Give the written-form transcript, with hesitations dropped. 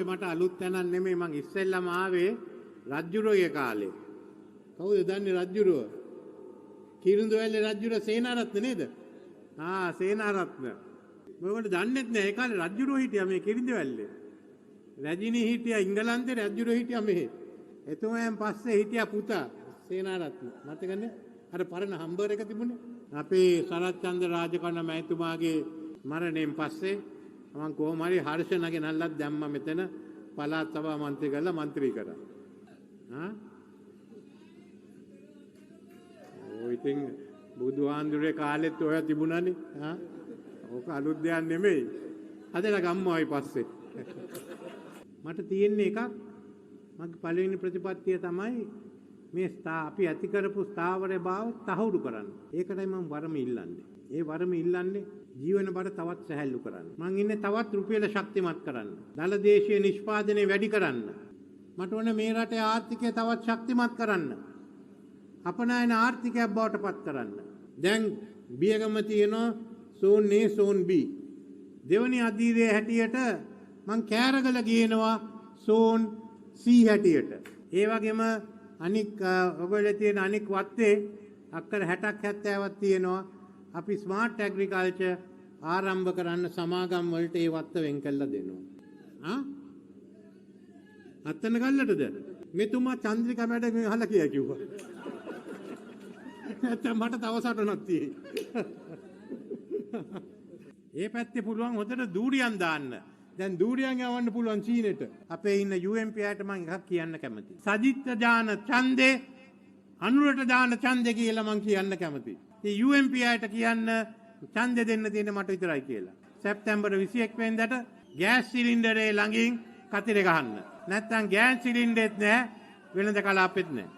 මට අලුත් තැනක් නෙමෙයි මං ඉස්සෙල්ලාම ආවේ රජ්ජුරුවගේ කාලේ. කවුද දන්නේ රජ්ජුරුව? කිරිඳුවැල්ලේ රජ්ජුරුව සේනාරත්න නේද? සේනාරත්න. මොකද දන්නේත් නෑ ඒ කාලේ රජ්ජුරුව හිටියා මේ කිරිඳුවැල්ලේ. රජිනී හිටියා ඉංගලන්තේ රජ්ජුරුව හිටියා මෙහෙ. එතුමයන් පස්සේ හිටියා පුතා සේනාරත්න. මතකනේ? අර පරණ හම්බර් එක තිබුණේ. අපේ සරච්චන්ද්‍ර රාජකර්ණ මහතුමාගේ මරණයෙන් පස්සේ මම කොහොම හරි හර්ෂණගේ නල්ලක් දැම්මා මෙතන පළාත් සභා මන්ත්‍රී කරලා මන්ත්‍රී කරා. ඔය ඉතින් බුදුහාඳුරේ කාලෙත් ඔය තිබුණානේ. ඕක අලුත් දෙයක් නෙමෙයි. අදලා ගම්මෝයි පස්සේ. මට තියෙන්නේ එකක් මගේ පළවෙනි ප්‍රතිපත්තිය තමයි මේ අපි ඇති කරපු ස්ථාවරය භාව තහවුරු කරන්න. ඒකටයි මම වරම ඉල්ලන්නේ. ඒ වරම ඉල්ලන්නේ ජීවන බඩ තවත් සැහැල්ලු කරන්න. මං ඉන්නේ තවත් රුපියල ශක්තිමත් කරන්න. දල දේශීය නිෂ්පාදනය වැඩි කරන්න. මට ඕන මේ රටේ ආර්ථිකය තවත් ශක්තිමත් කරන්න. අපනයන ආර්ථිකයක් බවට පත් කරන්න. දැන් බියගම තියෙනවා සෝන් A සෝන් B. දෙවනි අධීරයේ හැටියට මං කෑරගල ගේනවා සෝන් C හැටියට. ඒ වගේම අනික් ඔයගොල්ලෝ තියෙන අනික් වත්තේ අක්කර 60ක් 70ක් තියෙනවා. අපි ස්මාර්ට් ඇග්‍රිකල්චර් ආරම්භ කරන්න සමාගම් වලට ඒ වත්ත වෙන් කළා දෙනවා. අත්තන ගල්ලටද? මෙතුමා චන්ද්‍රිකා මැඩම් අහලා කිව්වා. නැත්නම් මට තව සටනක් තියෙයි. ඒ පැත්තේ පුළුවන් හොදට දූරියන් දාන්න. දැන් දූරියන් යවන්න පුළුවන් චීනෙට. අපේ ඉන්න UMP අයට මම එකක් කියන්න කැමතියි. සජිත් දාන ඡන්දේ අනුරට දාන ඡන්දේ කියලා මම කියන්න කැමතියි. ඒ UMP අයට කියන්න ඡන්දේ දෙන්න තියෙන මට විතරයි කියලා. සැප්තැම්බර් 21 වෙනිදාට ගෑස් සිලින්ඩරේ ළඟින් කතිරේ ගහන්න. නැත්තම් ගෑස් සිලින්ඩරෙත් නැහැ වෙළඳ කලාපෙත් නැහැ.